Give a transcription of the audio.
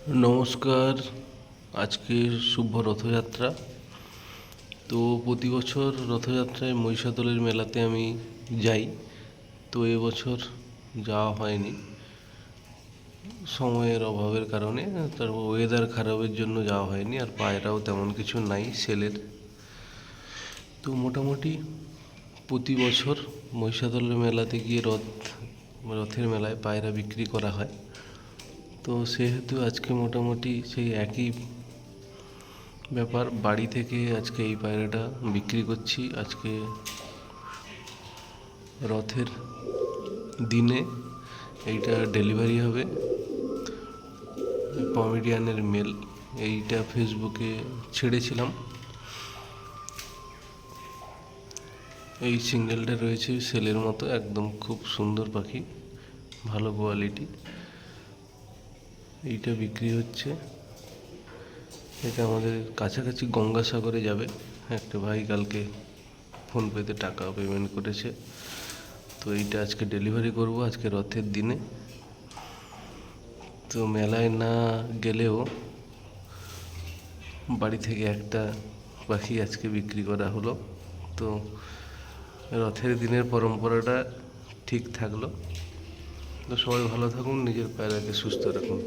নমস্কার। আজকে শুভ রথযাত্রা। তো প্রতি বছর রথযাত্রায় মহিষাদলের মেলাতে আমি যাই। তো এবছর যাওয়া হয়নি সময়ের অভাবের কারণে, তারপর ওয়েদার খারাপের জন্য যাওয়া হয়নি, আর পায়রাও তেমন কিছু নাই সেলের। তো মোটামুটি প্রতি বছর মহিষাদলের মেলাতে গিয়ে রথের মেলায় পায়রা বিক্রি করা হয়। তো সেহেতু আজকে মোটামুটি সেই একই ব্যাপার, বাড়ি থেকে আজকে এই পায়রাটা বিক্রি করছি। আজকে রথের দিনে এইটা ডেলিভারি হবে। পমেডিয়ানের মেল, এইটা ফেসবুকে ছেড়েছিলাম। এই সিঙ্গেলটা রয়েছে সেলের মতো, একদম খুব সুন্দর পাখি, ভালো কোয়ালিটি। এইটা বিক্রি হচ্ছে। এটা আমাদের কাছাকাছি গঙ্গাসাগরে যাবে। একটা ভাই কালকে ফোনপেতে টাকা পেমেন্ট করেছে। তো এইটা আজকে ডেলিভারি করব আজকে রথের দিনে। তো মেলায় না গেলেও বাড়ি থেকে একটা পাখি আজকে বিক্রি করা হলো। তো রথের দিনের পরম্পরাটা ঠিক থাকলো। তো সবাই ভালো থাকুন, নিজের পায়রাকে সুস্থ রাখুন।